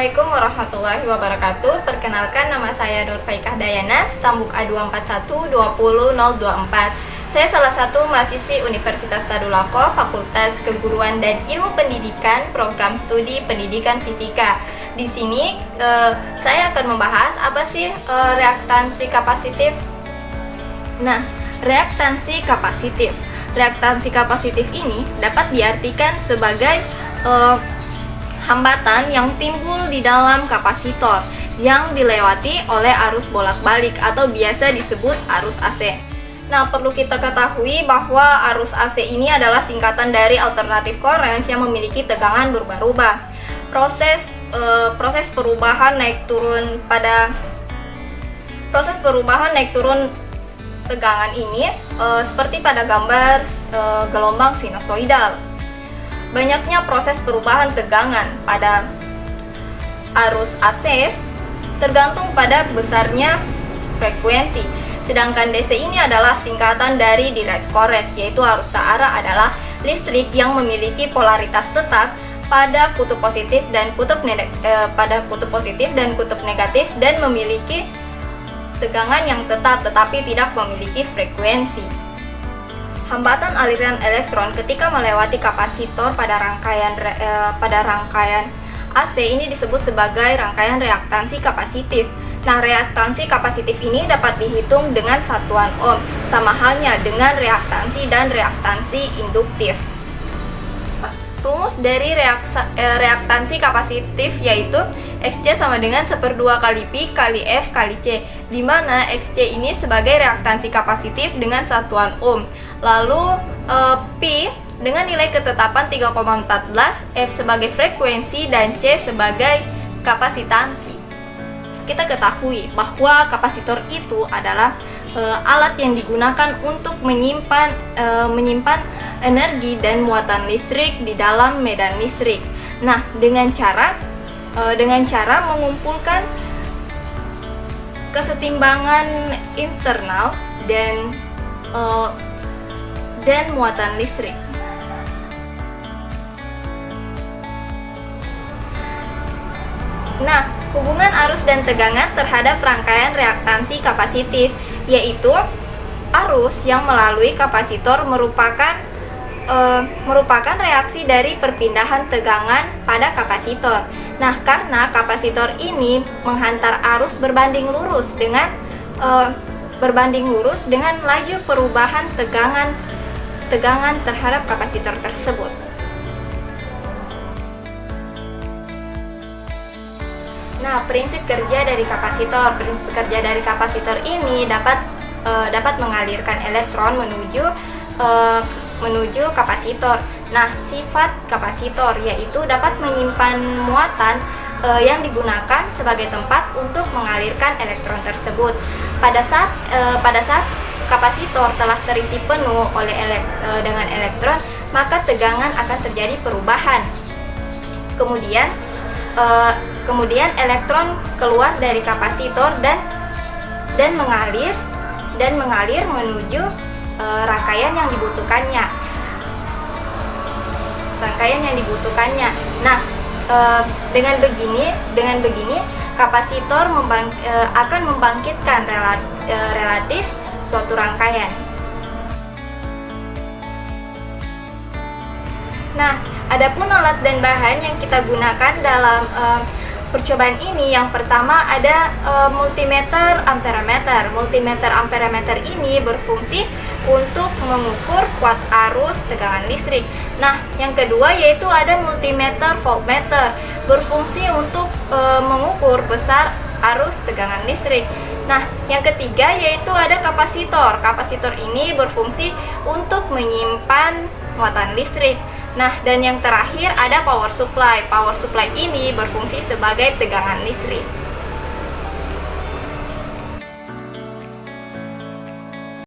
Assalamualaikum warahmatullahi wabarakatuh. Perkenalkan, nama saya Nur Faikah Dayana, stambuk A241-20024. Saya salah satu mahasiswi Universitas Tadulako, Fakultas Keguruan dan Ilmu Pendidikan, Program Studi Pendidikan Fisika. Di sini saya akan membahas apa sih reaktansi kapasitif. Nah, reaktansi kapasitif. Reaktansi kapasitif ini dapat diartikan sebagai hambatan yang timbul di dalam kapasitor yang dilewati oleh arus bolak-balik atau biasa disebut arus AC. Nah, perlu kita ketahui bahwa arus AC ini adalah singkatan dari alternatif current yang memiliki tegangan berubah-ubah. Proses perubahan naik turun tegangan ini seperti pada gambar gelombang sinusoidal. Banyaknya proses perubahan tegangan pada arus AC tergantung pada besarnya frekuensi. Sedangkan DC ini adalah singkatan dari direct current, yaitu arus searah adalah listrik yang memiliki polaritas tetap pada kutub positif dan kutub negatif dan memiliki tegangan yang tetap tetapi tidak memiliki frekuensi. Hambatan aliran elektron ketika melewati kapasitor pada rangkaian AC ini disebut sebagai rangkaian reaktansi kapasitif. Nah, reaktansi kapasitif ini dapat dihitung dengan satuan ohm, sama halnya dengan reaktansi dan reaktansi induktif. Rumus dari reaktansi kapasitif yaitu Xc sama dengan 1/2 kali Pi kali F kali C, di mana Xc ini sebagai reaktansi kapasitif dengan satuan ohm. Lalu Pi dengan nilai ketetapan 3,14, F sebagai frekuensi, dan C sebagai kapasitansi. Kita ketahui bahwa kapasitor itu adalah alat yang digunakan untuk menyimpan energi dan muatan listrik di dalam medan listrik. Nah, dengan cara mengumpulkan kesetimbangan internal dan muatan listrik. Nah, hubungan arus dan tegangan terhadap rangkaian reaktansi kapasitif, yaitu arus yang melalui kapasitor merupakan reaksi dari perpindahan tegangan pada kapasitor. Nah, karena kapasitor ini menghantar arus berbanding lurus dengan laju perubahan tegangan terhadap kapasitor tersebut. Nah, prinsip kerja dari kapasitor. Prinsip kerja dari kapasitor ini dapat mengalirkan elektron menuju kapasitor. Nah, sifat kapasitor yaitu dapat menyimpan muatan yang digunakan sebagai tempat untuk mengalirkan elektron tersebut. Pada saat kapasitor telah terisi penuh dengan elektron, maka tegangan akan terjadi perubahan. Kemudian elektron keluar dari kapasitor dan mengalir menuju rangkaian yang dibutuhkannya. Nah, dengan begini kapasitor akan membangkitkan relatif suatu rangkaian. Nah, adapun alat dan bahan yang kita gunakan dalam percobaan ini, yang pertama ada multimeter amperemeter. Multimeter amperemeter ini berfungsi untuk mengukur kuat arus tegangan listrik. Nah, yang kedua yaitu ada multimeter voltmeter, berfungsi untuk mengukur besar arus tegangan listrik. Nah, yang ketiga yaitu ada kapasitor. Kapasitor ini berfungsi untuk menyimpan muatan listrik. Nah, dan yang terakhir ada power supply. Power supply ini berfungsi sebagai tegangan listrik.